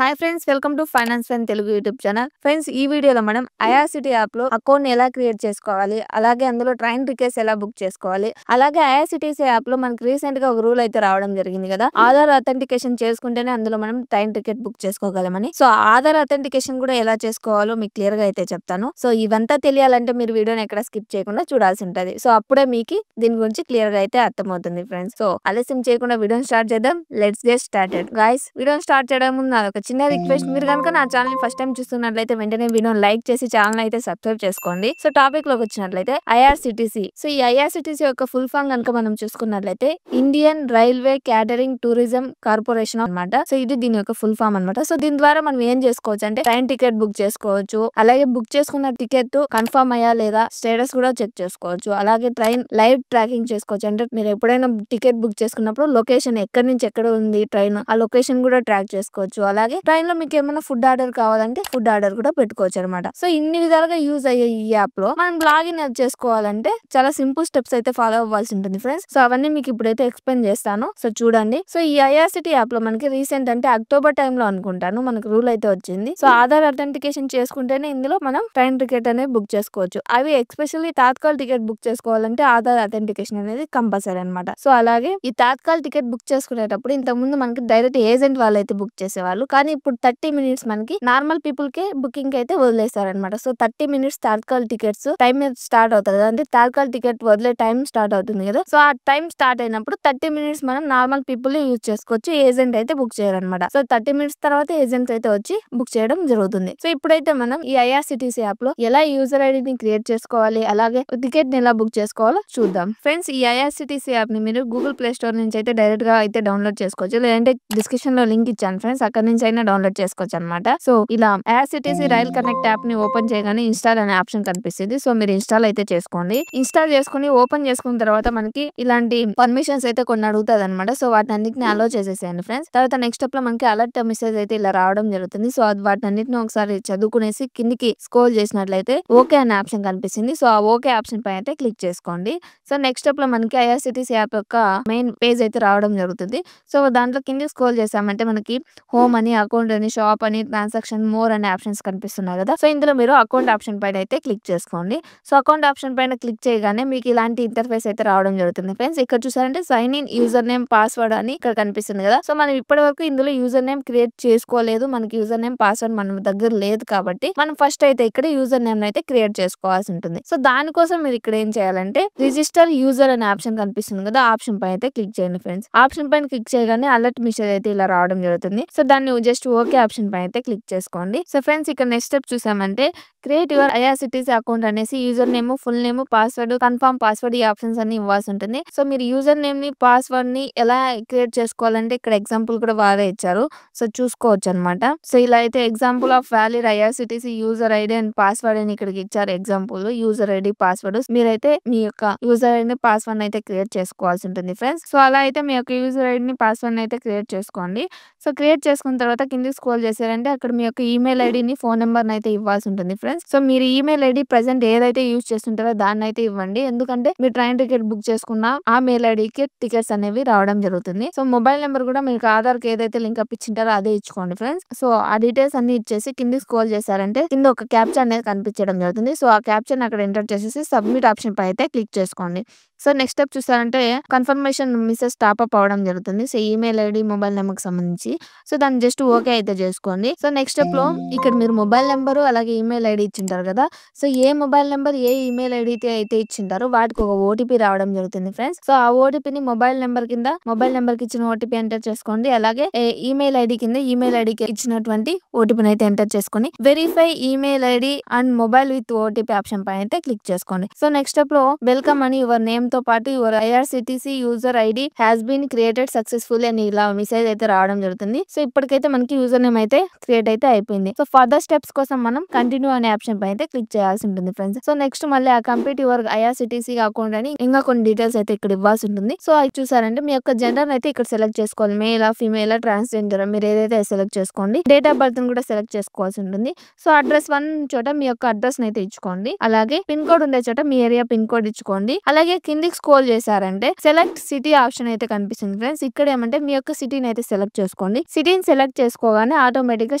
Hi friends, welcome to finance friend Telugu YouTube channel. Friends, ఈ వీడియోలో మనం ఐఆర్సిటీ యాప్ లో అకౌంట్ ఎలా క్రియేట్ చేసుకోవాలి, అలాగే అందులో ట్రైన్ టికెట్స్ ఎలా బుక్ చేసుకోవాలి, అలాగే ఐఆర్సిటీసీ యాప్ లో మనకి రీసెంట్ గా ఒక రూల్ అయితే రావడం జరిగింది కదా, ఆధార్ అథెంటికేషన్ చేసుకుంటేనే అందులో మనం ట్రైన్ టికెట్ బుక్ చేసుకోగలమని. సో ఆధార్ అథెంటికేషన్ కూడా ఎలా చేసుకోవాలో మీకు క్లియర్ గా అయితే చెప్తాను. సో ఇవంతా తెలియాలంటే మీరు వీడియోని ఎక్కడ స్కిప్ చేయకుండా చూడాల్సి ఉంటది. సో అప్పుడే మీకు దీని గురించి క్లియర్ గా అయితే అర్థమవుతుంది ఫ్రెండ్స్. సో ఆలస్యం చేయకుండా వీడియోని స్టార్ట్ చేద్దాం. Let's get started guys. వీడియోని స్టార్ట్ చేయడం ముందు నాదొక చిన్న రిక్వెస్ట్. మీరు కనుక నా ఛానల్ ని ఫస్ట్ టైం చూస్తున్నట్లయితే వెంటనే వీడియోని లైక్ చేసి ఛానల్ అయితే సబ్స్క్రైబ్ చేసుకోండి. సో టాపిక్ లోకి వచ్చినట్లయితే ఐఆర్సిటీసీ. సో ఈ ఐఆర్సిటీసీ యొక్క ఫుల్ ఫామ్ కనుక మనం చూసుకున్నట్లయితే Indian railway catering tourism corporation అన్నమాట. సో ఇది దీని యొక్క ఫుల్ ఫామ్ అన్నమాట. సో దీని ద్వారా మనం ఏం చేసుకోవచ్చు అంటే ట్రైన్ టికెట్ బుక్ చేసుకోవచ్చు, అలాగే బుక్ చేసుకున్న టికెట్ కన్ఫర్మ్ అయ్యా లేదా స్టేటస్ కూడా చెక్ చేసుకోవచ్చు, అలాగే ట్రైన్ లైవ్ ట్రాకింగ్ చేసుకోవచ్చు. అంటే మీరు ఎప్పుడైనా టికెట్ బుక్ చేసుకున్నప్పుడు లొకేషన్ ఎక్కడి నుంచి ఎక్కడ ఉంది ట్రైన్, ఆ లొకేషన్ కూడా ట్రాక్ చేసుకోవచ్చు. అలాగే ట్రైన్ లో మీకు ఏమైనా ఫుడ్ ఆర్డర్ కావాలంటే ఫుడ్ ఆర్డర్ కూడా పెట్టుకోవచ్చు అనమాట. సో ఇన్ని విధాలుగా యూజ్ అయ్యే ఈ యాప్ లో మనం లాగిన్ చేసుకోవాలంటే చాలా సింపుల్ స్టెప్స్ అయితే ఫాలో అవ్వాల్సి ఉంటుంది ఫ్రెండ్స్. సో అవన్నీ మీకు ఇప్పుడైతే ఎక్స్ప్లెయిన్ చేస్తాను. సో చూడండి. సో ఈ ఐఆర్సిటీ యాప్ లో మనకి రీసెంట్ అంటే అక్టోబర్ టైమ్ లో అనుకుంటాను మనకు రూల్ అయితే వచ్చింది. సో ఆధార్ అథెంటికేషన్ చేసుకుంటేనే ఇందులో మనం ట్రైన్ టికెట్ అనేది బుక్ చేసుకోవచ్చు. అవి ఎస్పెషల్లీ తాత్కాల్ టికెట్ బుక్ చేసుకోవాలంటే ఆధార్ అథెంటికేషన్ అనేది కంపల్సరీ అనమాట. సో అలాగే ఈ తాత్కాల్ టికెట్ బుక్ చేసుకునేటప్పుడు ఇంత ముందు మనకి డైరెక్ట్ ఏజెంట్ వాళ్ళు అయితే బుక్ చేసేవాళ్ళు, కానీ ఇప్పుడు 30 మినిట్స్ మనకి నార్మల్ పీపుల్ కే బుకింగ్ అయితే వదిలేస్తారనమాట. So 30 minutes tatkal tickets time start అవుతుంది కదా, అంటే తాత్కాల్ టికెట్ వదిలే టైం స్టార్ట్ అవుతుంది కదా. సో ఆ టైం స్టార్ట్ అయినప్పుడు 30 మినిట్స్ మనం నార్మల్ పీపుల్ యూజ్ చేసుకోవచ్చు, ఏజెంట్ అయితే బుక్ చేయాలన్నమాట. సో 30 మినిట్స్ తర్వాత ఏజెంట్ అయితే వచ్చి బుక్ చేయడం జరుగుతుంది. సో ఇప్పుడైతే మనం ఈ ఐఆర్సిటీసీ యాప్ లో ఎలా యూజర్ ఐడిని క్రియేట్ చేసుకోవాలి, అలాగే టికెట్ ని ఎలా బుక్ చేసుకోవాలో చూద్దాం ఫ్రెండ్స్. ఈ ఐఆర్సిటీసీ యాప్ ని మీరు గూగుల్ ప్లే స్టోర్ నుంచి అయితే డైరెక్ట్ గా అయితే డౌన్లోడ్ చేసుకోవచ్చు, లేదంటే డిస్క్రిప్షన్ లో లింక్ ఇచ్చాను ఫ్రెండ్స్, అక్కడ నుంచి అయినా డౌన్లోడ్ చేసుకోవచ్చు అనమాట. సో ఇలా ఐఆర్సిటీసీ రైల్ కనెక్ట్ యాప్ ని ఓపెన్ చేయగానే ఇన్స్టాల్ అనే ఆప్షన్ కనిపిస్తుంది. సో మీరు ఇన్స్టాల్ అయితే చేసుకోండి. ఇన్స్టాల్ చేసుకుని ఓపెన్ చేసుకున్న తర్వాత మనకి ఇలాంటి పర్మిషన్స్ అయితే కొన్ని అడుగుతుంది అనమాట. సో వాటిని అలో చేసేసేయండి ఫ్రెండ్స్. తర్వాత నెక్స్ట్ స్టెప్ లో మనకి అలర్ట్ మెసేజ్ అయితే ఇలా రావడం జరుగుతుంది. సో వాటిని ఒకసారి చదువుకునేసి కిందికి స్క్రోల్ చేసినట్లయితే ఓకే అనే ఆప్షన్ కనిపిస్తుంది. సో ఆ ఓకే ఆప్షన్ పై అయితే క్లిక్ చేసుకోండి. సో నెక్స్ట్ స్టెప్ లో మనకి ఐఆర్సిటీసీ యాప్ యొక్క మెయిన్ పేజ్ అయితే రావడం జరుగుతుంది. సో దాంట్లో కింద స్క్రోల్ చేసామంటే మనకి హోమ్ అని, అకౌంట్ అని, షాప్ అని, ట్రాన్సాక్షన్, మోర్ అనే ఆప్షన్స్ కనిపిస్తున్నాయి కదా. సో ఇందులో మీరు అకౌంట్ ఆప్షన్ పైన అయితే క్లిక్ చేసుకోండి. సో అకౌంట్ ఆప్షన్ పైన క్లిక్ చేయగానే మీకు ఇలాంటి ఇంటర్ఫేస్ అయితే రావడం జరుగుతుంది ఫ్రెండ్స్. ఇక్కడ చూసారంటే sign in user name password అని ఇక్కడ కనిపిస్తుంది కదా. సో మనం ఇప్పటి వరకు ఇందులో యూజర్ నేమ్ క్రియేట్ చేసుకోలేదు, మనకి యూజర్ నేమ్ పాస్వర్డ్ మన దగ్గర లేదు కాబట్టి మనం ఫస్ట్ అయితే ఇక్కడ యూజర్ నేమ్ అయితే క్రియేట్ చేసుకోవాల్సి ఉంటుంది. సో దానికోసం మీరు ఇక్కడ ఏం చేయాలంటే రిజిస్టర్ యూజర్ అనే ఆప్షన్ కనిపిస్తుంది కదా, ఆప్షన్ పైన అయితే క్లిక్ చేయండి ఫ్రెండ్స్. ఆప్షన్ పైన క్లిక్ చేయగానే అలర్ట్ మెసేజ్ అయితే ఇలా రావడం జరుగుతుంది. సో దాన్ని జస్ట్ ఓకే ఆప్షన్ పైన అయితే క్లిక్ చేసుకోండి. సో ఫ్రెండ్స్ ఇక్కడ నెక్స్ట్ స్టెప్ చూసామంటే క్రియేట్ యువర్ ఐఆర్సిటీసీ అకౌంట్ అనేసి user name, full name, password, confirm password ఈ ఆప్షన్స్ అన్ని ఇవ్వాల్సి ఉంటుంది. సో మీరు యూజర్ నేమ్ ని, పాస్వర్డ్ ని ఎలా క్రియేట్ చేసుకోవాలంటే ఇక్కడ ఎగ్జాంపుల్ కూడా వారే ఇచ్చారు. సో చూసుకోవచ్చు అనమాట. సో ఇలా అయితే example of valid IRCTC user ID and password అని ఇక్కడికి ఇచ్చారు. ఎగ్జాంపుల్ యూజర్ ఐడి, పాస్వర్డ్ మీరైతే మీ యొక్క యూజర్ ఐడి, పాస్వర్డ్ అయితే క్రియేట్ చేసుకోవాల్సి ఉంటుంది ఫ్రెండ్స్. సో అలా అయితే మీ యొక్క యూజర్ ఐడిని, పాస్వర్డ్ అయితే క్రియేట్ చేసుకోండి. సో క్రియేట్ చేసుకున్న తర్వాత కిందకి స్క్రోల్ చేశారంటే అక్కడ మీ యొక్క ఈమెయిల్ ఐడిని, ఫోన్ నెంబర్ అయితే ఇవ్వాల్సి ఉంటుంది ఫ్రెండ్స్. సో మీరు ఈమెయిల్ ఐడి ప్రెసెంట్ ఏదైతే యూజ్ చేస్తుంటారో దాన్ని అయితే ఇవ్వండి, ఎందుకంటే మీరు ట్రైన్ టికెట్ బుక్ చేసుకున్న ఆ మెయిల్ ఐడికి టికెట్స్ అనేవి రావడం జరుగుతుంది. సో మొబైల్ నెంబర్ కూడా మీకు ఆధార్ కి ఏదైతే లింక్ అప్ ఇచ్చింటారో అదే ఇచ్చుకోండి ఫ్రెండ్స్. సో ఆ డీటెయిల్స్ అన్ని ఇచ్చేసి కిందకి స్క్రోల్ చేశారంటే కింద ఒక క్యాప్చర్ అనేది కనిపించడం జరుగుతుంది. సో ఆ క్యాప్చర్ అక్కడ ఎంటర్ చేసేసి సబ్మిట్ ఆప్షన్ పై అయితే క్లిక్ చేసుకోండి. సో నెక్స్ట్ స్టెప్ చూసారంటే కన్ఫర్మేషన్ మెసేజ్ టాప్ అప్ అవడం జరుగుతుంది. So email ID, mobile number కి సంబంధించి. సో దాన్ని జస్ట్ ఓకే అయితే చేసుకోండి. సో నెక్స్ట్ స్టెప్ లో ఇక్కడ మీరు మొబైల్ నెంబర్ అలాగే ఈమెయిల్ ఐడి ఇచ్చింటారు కదా. సో ఏ మొబైల్ నెంబర్, ఏ ఈమెయిల్ ఐడి అయితే ఇచ్చింటారో వాటికి ఒక ఓటీపీ రావడం జరుగుతుంది ఫ్రెండ్స్. సో ఆ ఓటీపీని మొబైల్ నెంబర్ కింద మొబైల్ నెంబర్ కి ఇచ్చిన ఓటీపీ ఎంటర్ చేసుకోండి, అలాగే ఈమెయిల్ ఐడి కింద ఈమెయిల్ ఐడికి ఇచ్చినటువంటి ఓటీపీని అయితే ఎంటర్ చేసుకొని verify email ID and mobile with OTP option పైన అయితే క్లిక్ చేసుకోండి. సో నెక్స్ట్ స్టెప్ లో వెల్కమ్ అని యువర్ నేమ్ తో పాటు your IRCTC user ID has been created successful అని ఇలా మెసేజ్ అయితే రావడం జరుగుతుంది. సో ఇప్పటికైతే మనకి యూజర్ నేమ్ అయితే క్రియేట్ అయితే అయిపోయింది. సో ఫర్దర్ స్టెప్స్ కోసం మనం కంటిన్యూ అనే ఆప్షన్ పై అయితే క్లిక్ చేయాల్సి ఉంటుంది ఫ్రెండ్స్. సో నెక్స్ట్ మళ్ళీ ఆ కంప్లీట్ యువర్ ఐఆర్సిటీసీ అకౌంట్ అని ఇంకా కొన్ని డీటెయిల్స్ అయితే ఇక్కడ ఇవ్వాల్సి ఉంటుంది. సో అది చూసారంటే మీ యొక్క జెండర్ అయితే ఇక్కడ సెలెక్ట్ చేసుకోవాలి, మేలా, ఫీమేలా, ట్రాన్స్జెండర్ మీరు ఏదైతే సెలెక్ట్ చేసుకోండి. డేట్ ఆఫ్ బర్త్ కూడా సెలెక్ట్ చేసుకోవాల్సి ఉంటుంది. సో అడ్రస్ 1 చోట మీ యొక్క అడ్రస్ అయితే ఇచ్చుకోండి, అలాగే పిన్ కోడ్ ఉండే చోట మీ ఏరియా పిన్ కోడ్ ఇచ్చుకోండి. అలాగే కింద కిందికి స్క్రోల్ చేశారంటే సెలెక్ట్ సిటీ ఆప్షన్ అయితే కనిపిస్తుంది ఫ్రెండ్స్. ఇక్కడ ఏమంటే మీ యొక్క సిటీని అయితే సెలెక్ట్ చేసుకోండి. సిటీని సెలెక్ట్ చేసుకోగానే ఆటోమేటిక్ గా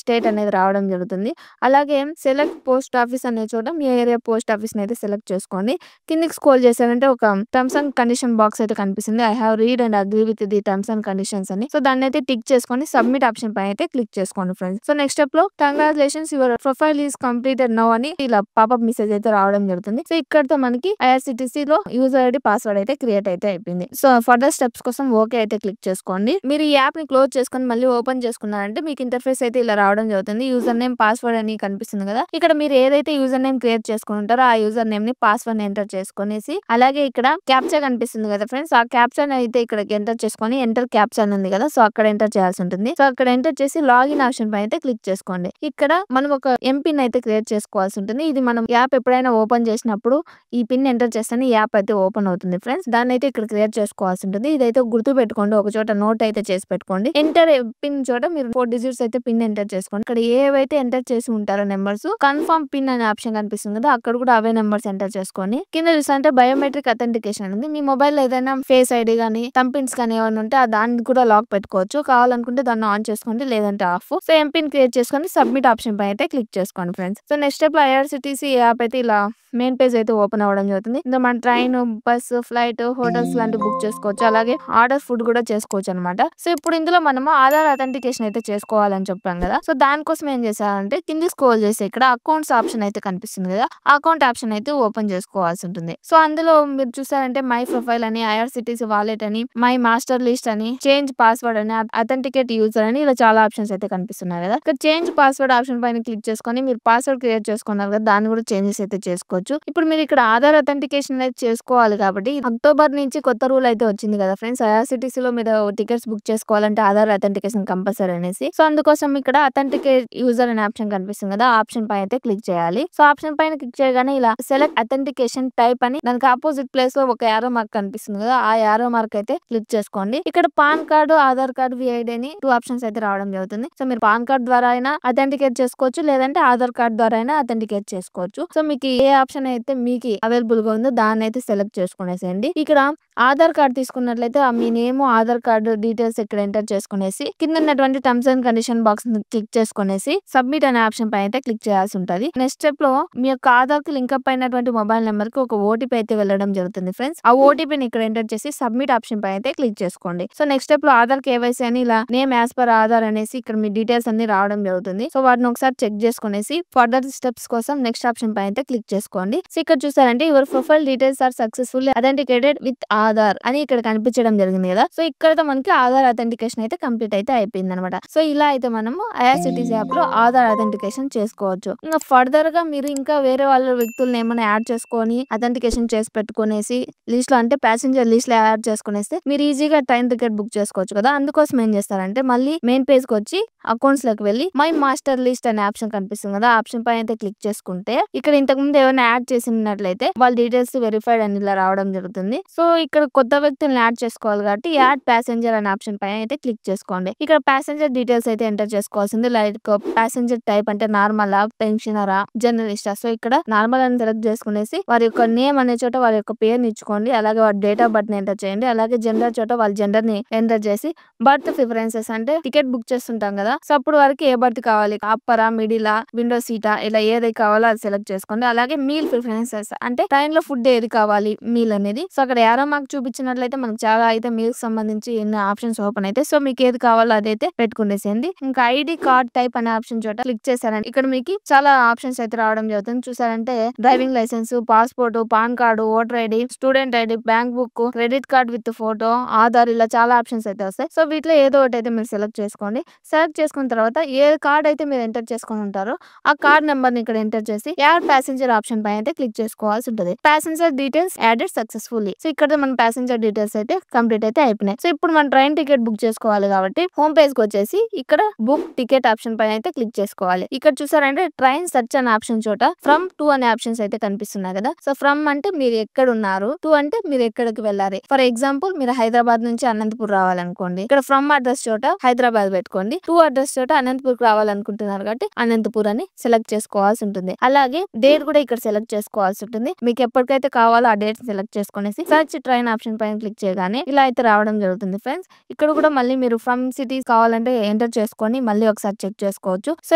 స్టేట్ అనేది రావడం జరుగుతుంది. అలాగే సెలెక్ట్ పోస్ట్ ఆఫీస్ అనే చోట మీ ఏరియా పోస్ట్ ఆఫీస్ ని అయితే సెలెక్ట్ చేసుకోండి. కిందికి స్క్రోల్ చేశారంటే ఒక టర్మ్స్ అండ్ కండిషన్ బాక్స్ అయితే కనిపిస్తుంది. I have read and agree with the terms and conditions అని. సో దాన్ని అయితే టిక్ చేసుకొని సబ్మిట్ ఆప్షన్ పైన అయితే క్లిక్ చేసుకోండి ఫ్రెండ్స్. సో నెక్స్ట్ స్టెప్ లో congratulations your profile is completed now అని ఇలా పాపప్ మెసేజ్ అయితే రావడం జరుగుతుంది. సో ఇక్కడతో మనకి ఐఆర్సిటిసి లో యూజర్ ఐడి పాస్వర్డ్ అయితే క్రియేట్ అయితే అయిపోయింది. సో ఫర్దర్ స్టెప్స్ కోసం ఓకే అయితే క్లిక్ చేసుకోండి. మీరు ఈ యాప్ ని క్లోజ్ చేసుకొని మళ్ళీ ఓపెన్ చేసుకున్నారంటే మీకు ఇంటర్ఫేస్ అయితే ఇలా రావడం జరుగుతుంది. యూజర్ నేమ్ పాస్వర్డ్ అని కనిపిస్తుంది కదా. ఇక్కడ మీరు ఏదైతే యూజర్ నేమ్ క్రియేట్ చేసుకుని ఉంటారో ఆ యూజర్ నేమ్ ని పాస్వర్డ్ ని ఎంటర్ చేసుకునేసి అలాగే ఇక్కడ క్యాప్చా కనిపిస్తుంది కదా ఫ్రెండ్స్. ఆ క్యాప్చా అయితే ఇక్కడ ఎంటర్ చేసుకొని ఎంటర్ క్యాప్చా ఉంది కదా. సో అక్కడ ఎంటర్ చేయాల్సి ఉంటుంది. సో అక్కడ ఎంటర్ చేసి లాగిన్ ఆప్షన్ పైన అయితే క్లిక్ చేసుకోండి. ఇక్కడ మనం ఒక ఎంపిన్ అయితే క్రియేట్ చేసుకోవాల్సి ఉంటుంది. ఇది మనం యాప్ ఎప్పుడైనా ఓపెన్ చేసినప్పుడు ఈ పిన్ ఎంటర్ చేస్తేనే యాప్ అయితే ఓపెన్ అవుతుంది ఫ్రెండ్స్. దాన్ని అయితే ఇక్కడ క్రియేట్ చేసుకోవాల్సి ఉంటుంది. ఇదైతే గుర్తు పెట్టుకోండి. ఒక చోట నోట్ అయితే చేసి పెట్టుకోండి. ఎంటర్ పిన్ చోట మీరు 4 డిజిట్స్ అయితే పిన్ ఎంటర్ చేసుకోండి. ఇక్కడ ఏవైతే ఎంటర్ చేసి ఉంటారో నెంబర్స్ కన్ఫర్మ్ పిన్ అనే ఆప్షన్ కనిపిస్తుంది కదా. అక్కడ కూడా అవే నెంబర్స్ ఎంటర్ చేసుకోండి. కింద చూస్తే బయోమెట్రిక్ అథెంటికేషన్ ఉంది. మీ మొబైల్ ఏదైనా ఫేస్ ఐడి గానీ థంబ్ కానీ ఏమైనా ఉంటే దాన్ని కూడా లాక్ పెట్టుకోవచ్చు. కావాలనుకుంటే దాన్ని ఆన్ చేసుకోండి, లేదంటే ఆఫ్. సో ఎంపిన్ క్రియేట్ చేసుకొని సబ్మిట్ ఆప్షన్ పైన అయితే క్లిక్ చేసుకోండి ఫ్రెండ్స్. సో నెక్స్ట్ స్టెప్ లో ఐఆర్సిటిసి యాప్ అయితే ఇలా మెయిన్ పేజ్ అయితే ఓపెన్ అవ్వడం జరుగుతుంది. ఇందులో మన ట్రైన్, బస్, ఫ్లైట్, హోటల్స్ లాంటివి బుక్ చేసుకోవచ్చు. అలాగే ఆర్డర్ ఫుడ్ కూడా చేసుకోవచ్చు అనమాట. సో ఇప్పుడు ఇందులో మనము ఆధార్ అథెంటికేషన్ అయితే చేసుకోవాలని చెప్పాం కదా. సో దానికోసం ఏం చేశారంటే కింది స్క్రోల్ చేసి ఇక్కడ అకౌంట్స్ ఆప్షన్ అయితే కనిపిస్తుంది కదా. అకౌంట్ ఆప్షన్ అయితే ఓపెన్ చేసుకోవాల్సి ఉంటుంది. సో అందులో మీరు చూసారంటే మై ప్రొఫైల్ అని, ఐఆర్సిటిసి వాలెట్ అని, మై మాస్టర్ లిస్ట్ అని, చేంజ్ పాస్వర్డ్ అని, అథెంటికేట్ యూజర్ అని ఇలా చాలా ఆప్షన్స్ అయితే కనిపిస్తున్నాయి కదా. ఇక్కడ చేంజ్ పాస్వర్డ్ ఆప్షన్ పైన క్లిక్ చేసుకొని మీరు పాస్వర్డ్ క్రియేట్ చేసుకున్నారు కదా, దాన్ని కూడా చేంజెస్ అయితే చేసుకోవచ్చు. ఇప్పుడు మీరు ఇక్కడ ఆధార్ అథెంటికేషన్ అయితే చేసుకోవాలి కాబట్టి అక్టోబర్ నుంచి కొత్త రూల్ అయితే వచ్చింది కదా ఫ్రెండ్స్. ఐఆర్సిటిసి లో మీరు టికెట్స్ బుక్ చేసుకోవాలంటే ఆధార్ అథెంటికేషన్ కంపల్సరీ అనేసి. సో అందుకోసం ఇక్కడ అథెంటికేట్ యూజర్ అనే ఆప్షన్ కనిపిస్తుంది కదా, ఆప్షన్ పైన అయితే క్లిక్ చేయాలి. సో ఆప్షన్ పైన క్లిక్ చేయగానే ఇలా సెలెక్ట్ అథెంటికేషన్ టైప్ అని దానికి ఆపోజిట్ ప్లేస్ లో ఒక యారో మార్క్ కనిపిస్తుంది కదా, ఆ యారో మార్క్ అయితే క్లిక్ చేసుకోండి. ఇక్కడ pan card, Aadhaar card, VID అని 2 ఆప్షన్స్ అయితే రావడం జరుగుతుంది. సో మీరు పాన్ కార్డ్ ద్వారా అయినా అథెంటికేట్ చేసుకోవచ్చు, లేదంటే ఆధార్ కార్డ్ ద్వారా అయినా అథెంటికేట్ చేసుకోవచ్చు. సో మీకు ఏ ఆప్షన్ అయితే మీకు అవైలబుల్ గా ఉందో దాన్ని అయితే సెలెక్ట్ చేసుకునేసేయండి. ఇక్కడ ఆధార్ కార్డ్ తీసుకున్నట్లయితే మీ నేమ్, ఆధార్ కార్డు డీటెయిల్స్ ఇక్కడ ఎంటర్ చేసుకునేసి కింద ఉన్నటువంటి terms and condition box click చేసుకునేసి సబ్మిట్ అనే ఆప్షన్ పైన అయితే క్లిక్ చేయాల్సి ఉంటుంది. నెక్స్ట్ స్టెప్ లో మీ యొక్క ఆధార్ కి లింక్ అయినటువంటి మొబైల్ నెంబర్ కి ఒక ఓటీపీ అయితే వెళ్ళడం జరుగుతుంది ఫ్రెండ్స్. ఆ ఓటీపీని ఇక్కడ ఎంటర్ చేసి సబ్మిట్ ఆప్షన్ పైన అయితే క్లిక్ చేసుకోండి. సో నెక్స్ట్ స్టెప్ లో ఆధార్ కేవైసీ అని ఇలా నేమ్ యాజ్ పర్ ఆధార్ అనేసి ఇక్కడ మీ డీటెయిల్స్ అన్ని రావడం జరుగుతుంది. సో వాటిని ఒకసారి చెక్ చేసుకునేసి ఫర్దర్ స్టెప్స్ కోసం నెక్స్ట్ ఆప్షన్ పైన అయితే క్లిక్ చేసుకోండి. సో ఇక్కడ చూసారంటే your profile details are successfully authenticated with Aadhaar అని ఇక్కడ కనిపించడం జరిగింది కదా. సో ఇక్కడతో మనకి ఆధార్ అథెంటికేషన్ అయితే కంప్లీట్ అయితే అయిపోయింది అనమాట. సో ఇలా అయితే మనము ఐఆర్సిటిసి యాప్ లో ఆధార్ అథెంటికేషన్ చేసుకోవచ్చు. ఇంకా ఫర్దర్ గా మీరు ఇంకా వేరే వాళ్ళ వ్యక్తులను ఏమైనా యాడ్ చేసుకొని అథెంటికేషన్ చేసి పెట్టుకునేసి లిస్ట్ లో అంటే ప్యాసింజర్ లిస్ట్ లో యాడ్ చేసుకునేస్తే మీరు ఈజీగా ట్రైన్ టికెట్ బుక్ చేసుకోవచ్చు కదా. అందుకోసం ఏం చేస్తారంటే మళ్ళీ మెయిన్ పేజ్ కి వచ్చి అకౌంట్స్ లోకి వెళ్ళి మై మాస్టర్ లిస్ట్ అనే ఆప్షన్ కనిపిస్తుంది కదా, ఆప్షన్ పైన అయితే క్లిక్ చేసుకుంటే ఇక్కడ ఇంతకు ముందు ఏమైనా యాడ్ చేసినట్లయితే వాళ్ళ డీటెయిల్స్ వెరిఫైడ్ అని ఇలా రావడం జరుగుతుంది. సో ఇక్కడ కొత్త వ్యక్తులను యాడ్ చేసుకోవాలి కాబట్టి యాడ్ ప్యాసింజర్ అనే ఆప్షన్ పైన అయితే క్లిక్ చేసుకోండి. ఇక్కడ ప్యాసింజర్ డీటెయిల్స్ అయితే ఎంటర్ చేసుకోవాల్సింది. లైక్ ప్యాసింజర్ టైప్ అంటే నార్మలా, పెన్షనరా, జర్నలిస్టా. సో ఇక్కడ నార్మల్ అని సెలెక్ట్ చేసుకునేసి వారి యొక్క నేమ్ అనే చోట వారి యొక్క పేరుని ఇచ్చుకోండి. అలాగే వారి డేట్ ఆఫ్ బర్త్ ని ఎంటర్ చేయండి. అలాగే జెండర్ చోట వాళ్ళ జెండర్ ని ఎంటర్ చేసి బర్త్ ప్రిఫరెన్సెస్ అంటే టికెట్ బుక్ చేస్తుంటాం కదా, సో అప్పుడు వారికి ఏ బర్త్ కావాలి, అప్పరా, మిడిలా, విండో సీటా ఇలా ఏది కావాలో అది సెలెక్ట్ చేసుకోండి. అలాగే మీల్ ప్రిఫరెన్సెస్ అంటే ట్రైన్ లో ఫుడ్ ఏది కావాలి మీల్ అనేది. సో అక్కడ యారో మార్క్ చూపించినట్లయితే మనకు చాలా అయితే మీల్ సంబంధించి ఎన్ని ఆప్షన్స్ ఓపెన్ అయితే. సో మీకు ఏది కావాలో అదైతే పెట్టుకునేసేయండి. ఇంకా ఐడి కార్డ్ టైప్ అనే ఆప్షన్ చోట క్లిక్ చేశారంటే ఇక్కడ మీకు చాలా ఆప్షన్స్ అయితే రావడం జరుగుతుంది. చూసారంటే driving licence, passport, PAN card, voter ID, student ID, bank book, credit card with photo, Aadhaar ఇలా చాలా ఆప్షన్స్ అయితే వస్తాయి. సో వీటిలో ఏదో ఒకటి అయితే మీరు సెలెక్ట్ చేసుకోండి. సెలెక్ట్ చేసుకున్న తర్వాత ఏ కార్డ్ అయితే మీరు ఎంటర్ చేసుకుని ఉంటారో ఆ కార్డ్ నెంబర్ ని ఇక్కడ ఎంటర్ చేసి యాడ్ ప్యాసింజర్ ఆప్షన్ పైన అయితే క్లిక్ చేసుకోవాల్సి ఉంటుంది. Passenger details added successfully. So ఇక్కడ మన ప్యాసింజర్ డీటెయిల్స్ అయితే కంప్లీట్ అయితే అయిపోయినాయి. సో ఇప్పుడు మనం ట్రైన్ టికెట్ బుక్ చేసుకోవాలి కాబట్టి హోమ్ పేజ్ కి వచ్చేసి ఇక్కడ బుక్ టికెట్ ఆప్షన్ పైన అయితే క్లిక్ చేసుకోవాలి. ఇక్కడ చూసారంటే ట్రైన్ సర్చ్ అనే ఆప్షన్ చోట ఫ్రమ్ టు అనే ఆప్షన్స్ అయితే కనిపిస్తున్నాయి కదా. సో ఫ్రమ్ అంటే మీరు ఎక్కడ ఉన్నారు, టు అంటే మీరు ఎక్కడికి వెళ్ళాలి. ఫర్ ఎగ్జాంపుల్ మీరు హైదరాబాద్ నుంచి అనంతపూర్ రావాలనుకోండి, ఇక్కడ ఫ్రమ్ అడ్రస్ చోట హైదరాబాద్ పెట్టుకోండి. టు అడ్రస్ చోట అనంతపూర్ రావాలనుకుంటున్నారు కాబట్టి అనంతపూర్ అని సెలెక్ట్ చేసుకోవాల్సి ఉంటుంది. అలాగే డేట్ కూడా ఇక్కడ సెలెక్ట్ చేసుకోవాల్సి ఉంటుంది. మీకు ఎప్పటికైతే కావాలో ఆ డేట్ సెలెక్ట్ సెలెక్ట్ చేసుకునేసి సెర్చ్ ట్రైన్ ఆప్షన్ పైన క్లిక్ చేయగానే ఇలా అయితే రావడం జరుగుతుంది ఫ్రెండ్స్. ఇక్కడ కూడా మళ్ళీ మీరు ఫ్రమ్ సిటీస్ కావాలంటే ఎంటర్ చేసుకొని మళ్ళీ ఒకసారి చెక్ చేసుకోవచ్చు. సో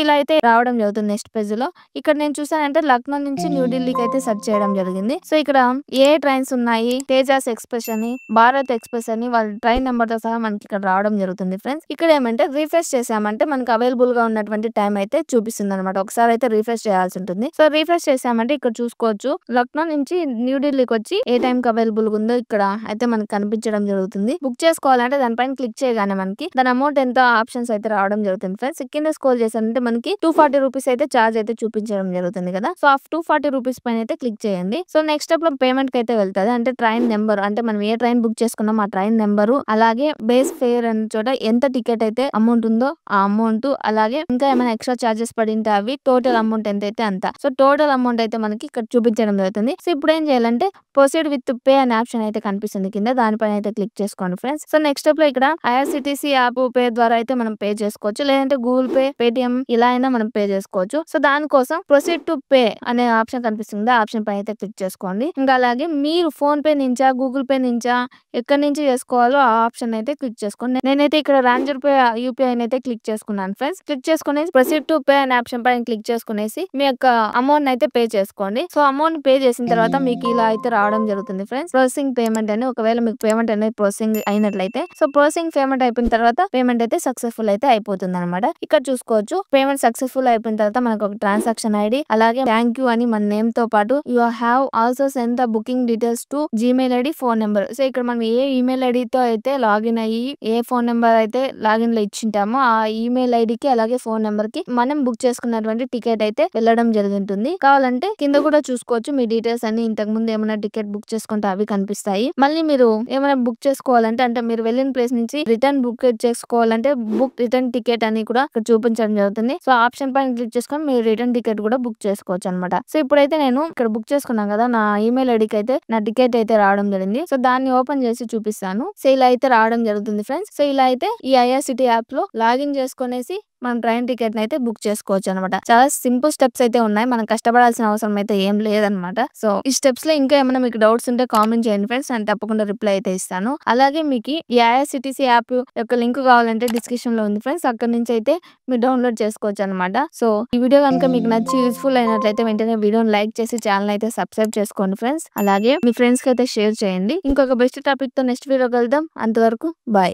ఇలా అయితే రావడం జరుగుతుంది నెక్స్ట్ పేజ్ లో. ఇక్కడ నేను చూసానంటే లక్నో నుంచి న్యూఢిల్లీకి అయితే సెర్చ్ చేయడం జరిగింది. సో ఇక్కడ ఏ ట్రైన్స్ ఉన్నాయి, తేజాస్ ఎక్స్ప్రెస్ అని, భారత్ ఎక్స్ప్రెస్ అని వాళ్ళ ట్రైన్ నెంబర్ తో సహా మనకి ఇక్కడ రావడం జరుగుతుంది ఫ్రెండ్స్. ఇక్కడ ఏమంటే రిఫ్రెష్ చేసామంటే మనకి అవైలబుల్ గా ఉన్నటువంటి టైం అయితే చూపిస్తుంది అనమాట. ఒకసారి అయితే రిఫ్రెష్ చేయాల్సి ఉంటుంది. సో రిఫ్రెష్ చేసామంటే ఇక్కడ చూసుకోవచ్చు లక్నో నుంచి న్యూఢిల్లీకి వచ్చి ఏ టైం కి అవైలబుల్ గా ఉందో ఇక్కడ అయితే మనకి కనిపించడం జరుగుతుంది. బుక్ చేసుకోవాలంటే దానిపైన క్లిక్ చేయగానే మనకి దాని అమౌంట్ ఎంత ఆప్షన్స్ అయితే రావడం జరుగుతుంది ఫ్రెండ్స్. కింద స్క్రోల్ చేసారంటే మనకి 240 రూపీస్ అయితే చార్జ్ అయితే చూపించడం జరుగుతుంది కదా. సో ఆ 240 రూపీస్ పైన అయితే క్లిక్ చేయండి. సో నెక్స్ట్ స్టెప్ లో పేమెంట్ కి అయితే వెళ్తుంది. అంటే ట్రైన్ నెంబర్, అంటే మనం ఏ ట్రైన్ బుక్ చేసుకున్నాం ఆ ట్రైన్ నెంబరు, అలాగే బేస్ ఫేర్ అనే చోట ఎంత టికెట్ అయితే అమౌంట్ ఉందో ఆ అమౌంట్, అలాగే ఇంకా ఏమైనా ఎక్స్ట్రా చార్జెస్ పడింటే అవి, టోటల్ అమౌంట్ ఎంత అయితే అంత. సో టోటల్ అమౌంట్ అయితే మనకి ఇక్కడ చూపించడం జరుగుతుంది. సో ఇప్పుడు ఏం చేయాలంటే ప్రొసీడ్ విత్ పే అనే ఆప్షన్ అయితే కనిపిస్తుంది కింద, దానిపైన అయితే క్లిక్ చేసుకోండి ఫ్రెండ్స్. సో నెక్స్ట్ స్టెప్ లో ఇక్కడ ఐఆర్సిటిసి యాప్ పే ద్వారా అయితే మనం పే చేసుకోవచ్చు, లేదంటే గూగుల్ పే, పేటిఎం ఇలా అయినా మనం పే చేసుకోవచ్చు. సో దానికోసం ప్రొసీడ్ టు పే అనే ఆప్షన్ కనిపిస్తుంది, ఆ ఆప్షన్ పైన అయితే క్లిక్ చేసుకోండి. ఇంకా అలాగే మీరు ఫోన్ పే నుంచా, గూగుల్ పే నుంచా, ఎక్కడి నుంచి చేసుకోవాలో ఆ ఆప్షన్ అయితే క్లిక్ చేసుకోండి. నేనైతే ఇక్కడ రాంజర్ పే యూపీఐ అయితే క్లిక్ చేసుకున్నాను ఫ్రెండ్స్. క్లిక్ చేసుకునేసి ప్రొసీడ్ టు పే అనే ఆప్షన్ పైన క్లిక్ చేసుకునేసి మీ యొక్క అమౌంట్ అయితే పే చేసుకోండి. సో అమౌంట్ పే చేసిన తర్వాత మీకు ఇలా అయితే రావడం జరుగుతుంది ఫ్రెండ్స్, ప్రాసెసింగ్ పేమెంట్ అని. ఒకవేళ మీకు పేమెంట్ అనేది ప్రాసెసింగ్ అయినట్లయితే, సో ప్రాసెసింగ్ పేమెంట్ అయిపోయిన తర్వాత పేమెంట్ అయితే సక్సెస్ఫుల్ అయితే అయిపోతుంది అనమాట. ఇక్కడ చూసుకోవచ్చు పేమెంట్ సక్సెస్ఫుల్ అయిపోయిన తర్వాత మనకు ఒక ట్రాన్సాక్షన్ ఐడి, అలాగే థ్యాంక్ యూ అని మన నేమ్ తో పాటు you have also send the booking details to Gmail ID, phone number. So ఇక్కడ మనం ఏ ఈమెయిల్ ఐడితో అయితే లాగిన్ అయ్యి ఏ ఫోన్ నెంబర్ అయితే లాగిన్ లో ఇచ్చింటామో ఆ ఈమెయిల్ ఐడికి అలాగే ఫోన్ నెంబర్ కి మనం బుక్ చేసుకున్నటువంటి టికెట్ అయితే వెళ్ళడం జరుగుతుంది. కావాలంటే కింద కూడా చూసుకోవచ్చు మీ డీటెయిల్స్ అన్ని, ఇంతకు ముందు ఏమైనా టికెట్ బుక్ చేసుకుంటే అవి కనిపిస్తాయి. మళ్ళీ మీరు ఏమైనా బుక్ చేసుకోవాలంటే, అంటే మీరు వెళ్ళిన ప్లేస్ నుంచి రిటర్న్ బుక్ చేసుకోవాలంటే బుక్ రిటర్న్ టికెట్ అని కూడా ఇక్కడ చూపించడం జరుగుతుంది. సో ఆప్షన్ పైన క్లిక్ చేసుకొని మీరు రిటర్న్ టికెట్ కూడా బుక్ చేసుకోవచ్చు అనమాట. సో ఇప్పుడైతే నేను ఇక్కడ బుక్ చేసుకున్నాను కదా, నా ఈమెయిల్ ఐడికి అయితే నా టికెట్ అయితే రావడం జరిగింది. సో దాన్ని ఓపెన్ చేసి చూపిస్తాను. సో ఇలా అయితే రావడం జరుగుతుంది ఫ్రెండ్స్. సో ఇలా అయితే ఈ ఐఆర్సిటీ యాప్ లో లాగిన్ చేసుకునేసి మనం ట్రైన్ టికెట్ అయితే బుక్ చేసుకోవచ్చు అనమాట. చాలా సింపుల్ స్టెప్స్ అయితే ఉన్నాయి, మనం కష్టపడాల్సిన అవసరం అయితే ఏం లేదనమాట. సో ఈ స్టెప్స్ లో ఇంకా ఏమైనా మీకు డౌట్స్ ఉంటే కామెంట్ చేయండి ఫ్రెండ్స్, నేను తప్పకుండా రిప్లై అయితే ఇస్తాను. అలాగే మీకు ఈ ఐఆర్సిటిసి యాప్ యొక్క లింక్ కావాలంటే డిస్క్రిప్షన్ లో ఉంది ఫ్రెండ్స్, అక్కడ నుంచి అయితే మీరు డౌన్లోడ్ చేసుకోవచ్చు అనమాట. సో ఈ వీడియో కనుక మీకు నచ్చి యూస్ఫుల్ అయినట్లయితే వెంటనే వీడియోని లైక్ చేసి ఛానల్ అయితే సబ్స్క్రైబ్ చేసుకోండి ఫ్రెండ్స్. అలాగే మీ ఫ్రెండ్స్ కి అయితే షేర్ చేయండి. ఇంకొక బెస్ట్ టాపిక్ తో నెక్స్ట్ వీడియో కలుద్దాం. అంతవరకు బాయ్.